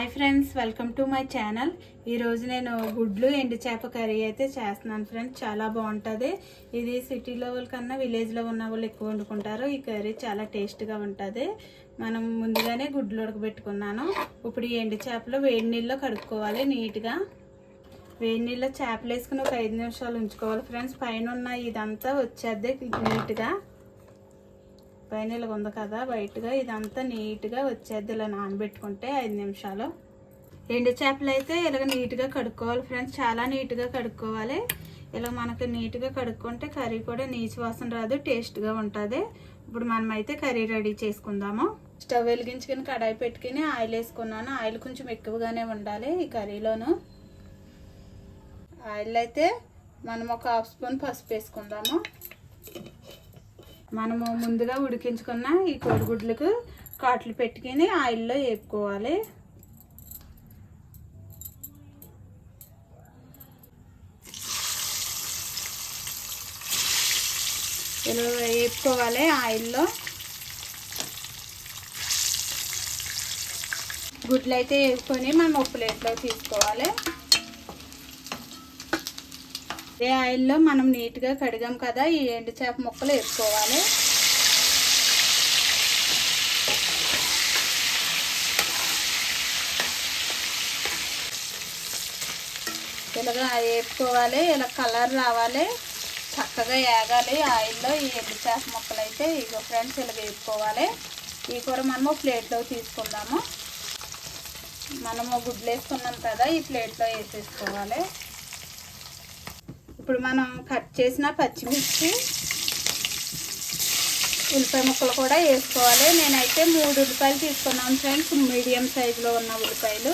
Hi friends, welcome to my channel. ఈరోజు నేను గుడ్లు ఎండు చేప కర్రీ అయితే చేస్తున్నాను ఫ్రెండ్స్. చాలా బాగుంటుంది. ఇది సిటీలో వాళ్ళ కన్నా విలేజ్లో ఉన్న వాళ్ళు ఎక్కువ వండుకుంటారు. ఈ కర్రీ చాలా టేస్ట్గా ఉంటుంది. మనం ముందుగానే గుడ్లు ఉడకబెట్టుకున్నాను. ఇప్పుడు ఈ ఎండు చేపలు వేడి నీళ్ళలో కడుక్కోవాలి నీట్గా. వేడి నీళ్ళలో చేపలు వేసుకుని ఒక 5 నిమిషాలు ఉంచుకోవాలి ఫ్రెండ్స్. పైన ఉన్న ఇదంతా వచ్చేద్ది నీట్గా. పైన ఇలా ఉంది కదా బయటగా, ఇదంతా నీట్గా వచ్చేది ఇలా నానబెట్టుకుంటే 5 నిమిషాలు. ఎండు చేపలు అయితే ఇలాగ నీట్గా కడుక్కోవాలి ఫ్రెండ్స్. చాలా నీట్గా కడుక్కోవాలి. ఇలా మనకి నీట్గా కడుక్కుంటే కర్రీ కూడా నీచు వాసన రాదు, టేస్ట్గా ఉంటుంది. ఇప్పుడు మనమైతే కర్రీ రెడీ చేసుకుందాము. స్టవ్ వెలిగించుకుని కడాయి పెట్టుకుని ఆయిల్ వేసుకున్నాను. ఆయిల్ కొంచెం ఎక్కువగానే ఉండాలి ఈ కర్రీలోను. ఆయిల్ అయితే మనం ఒక 1/2 స్పూన్ పసుపు వేసుకుందాము. మనము ముందుగా ఉడికించుకున్న ఈ కోడిగుడ్లకు కాట్లు పెట్టుకుని ఆయిల్లో వేపుకోవాలి. ఇలా వేపుకోవాలి ఆయిల్లో. గుడ్లు అయితే వేసుకొని మనం ఒక ప్లేట్లో తీసుకోవాలి. అదే ఆయిల్లో మనం నీట్గా కడిగాం కదా ఈ ఎండు చేప ముక్కలు వేసుకోవాలి. ఇలాగా వేపుకోవాలి. ఇలా కలర్ రావాలి, చక్కగా వేగాలి ఆయిల్లో ఈ ఎండు చేప ముక్కలు అయితే. ఇగో ఫ్రెండ్స్ ఇలా వేపుకోవాలి. ఈ కూర మనము ప్లేట్లో తీసుకుందాము. మనము గుడ్లు వేసుకున్నాం కదా ఈ ప్లేట్లో వేసేసుకోవాలి. ఇప్పుడు మనం కట్ చేసిన పచ్చిమిర్చి, ఉల్లిపాయ ముక్కలు కూడా వేసుకోవాలి. నేనైతే 3 ఉల్లిపాయలు తీసుకున్నాను ఫ్రెండ్స్, మీడియం సైజులో ఉన్న ఉల్లిపాయలు.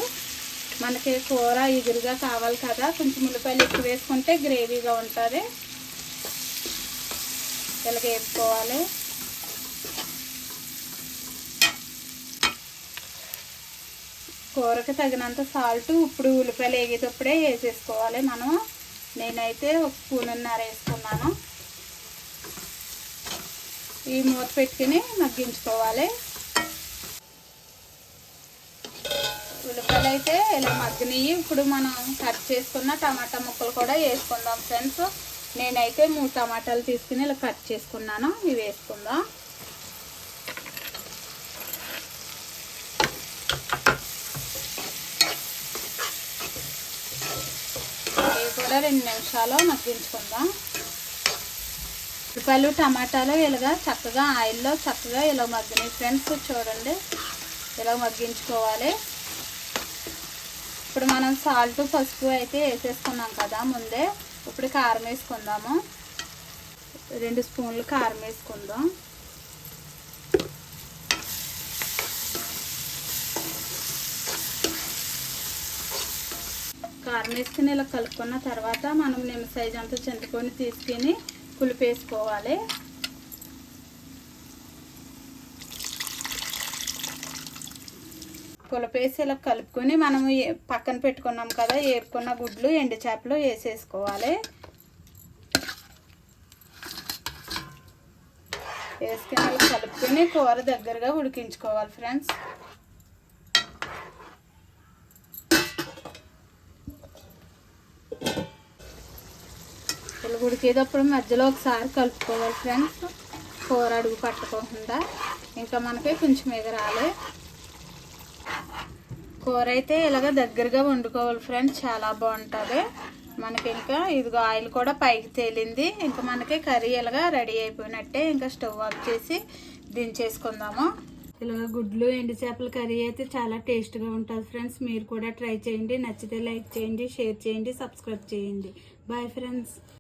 మనకి కూర ఎగురుగా కావాలి కదా, కొంచెం ఉల్లిపాయలు ఎక్కువ వేసుకుంటే గ్రేవీగా ఉంటుంది. ఇలాగ వేసుకోవాలి. కూరకి తగినంత సాల్ట్ ఇప్పుడు ఉల్లిపాయలు వేగేటప్పుడే వేసేసుకోవాలి మనం. నేనైతే 1 స్పూన్నర వేసుకున్నాను. ఈ మూత పెట్టుకుని మగ్గించుకోవాలి. ఉల్లిపాయలు అయితే ఇలా మగ్గినవి. ఇప్పుడు మనం కట్ చేసుకున్న టమాటా ముక్కలు కూడా వేసుకుందాం ఫ్రెండ్స్. నేనైతే 3 టమాటాలు తీసుకుని ఇలా కట్ చేసుకున్నాను. ఇవి వేసుకుందాం. కూడా 2 నిమిషాలు మగ్గించుకుందాం. ఉల్లిపాయలు టమాటాలు ఇలాగా చక్కగా ఆయిల్లో చక్కగా ఇలా మగ్గినాయి ఫ్రెండ్స్. చూడండి ఇలా మగ్గించుకోవాలి. ఇప్పుడు మనం సాల్ట్ పసుపు అయితే వేసేసుకున్నాం కదా ముందే. ఇప్పుడు కారం వేసుకుందాము. 2 స్పూన్లు కారం వేసుకుందాం. కారం వేసుకుని ఇలా కలుపుకున్న తర్వాత మనం నిమ్మ సైజు అంతా చింతకొని తీసుకుని పులిపేసుకోవాలి. పులిపేసి ఇలా కలుపుకొని మనము పక్కన పెట్టుకున్నాం కదా వేపుకున్న గుడ్లు ఎండు చేపలు వేసేసుకోవాలి. వేసుకుని ఇలా కలుపుకొని కూర దగ్గరగా ఉడికించుకోవాలి ఫ్రెండ్స్. ఉడికేటప్పుడు మధ్యలో ఒకసారి కలుపుకోవాలి ఫ్రెండ్స్, కూర అడుగు పట్టకుండా. ఇంకా మనకి కొంచెం ఎగరాలి. కూర అయితే ఇలాగ దగ్గరగా వండుకోవాలి ఫ్రెండ్స్, చాలా బాగుంటుంది మనకి. ఇంకా ఇదిగో ఆయిల్ కూడా పైకి తేలింది. ఇంకా మనకి కర్రీ ఇలాగా రెడీ అయిపోయినట్టే. ఇంకా స్టవ్ ఆఫ్ చేసి దించేసుకుందాము. ఇలాగ గుడ్లు ఎండు చేపల కర్రీ అయితే చాలా టేస్ట్గా ఉంటుంది ఫ్రెండ్స్. మీరు కూడా ట్రై చేయండి. నచ్చితే లైక్ చేయండి, షేర్ చేయండి, సబ్స్క్రైబ్ చేయండి. Bye friends.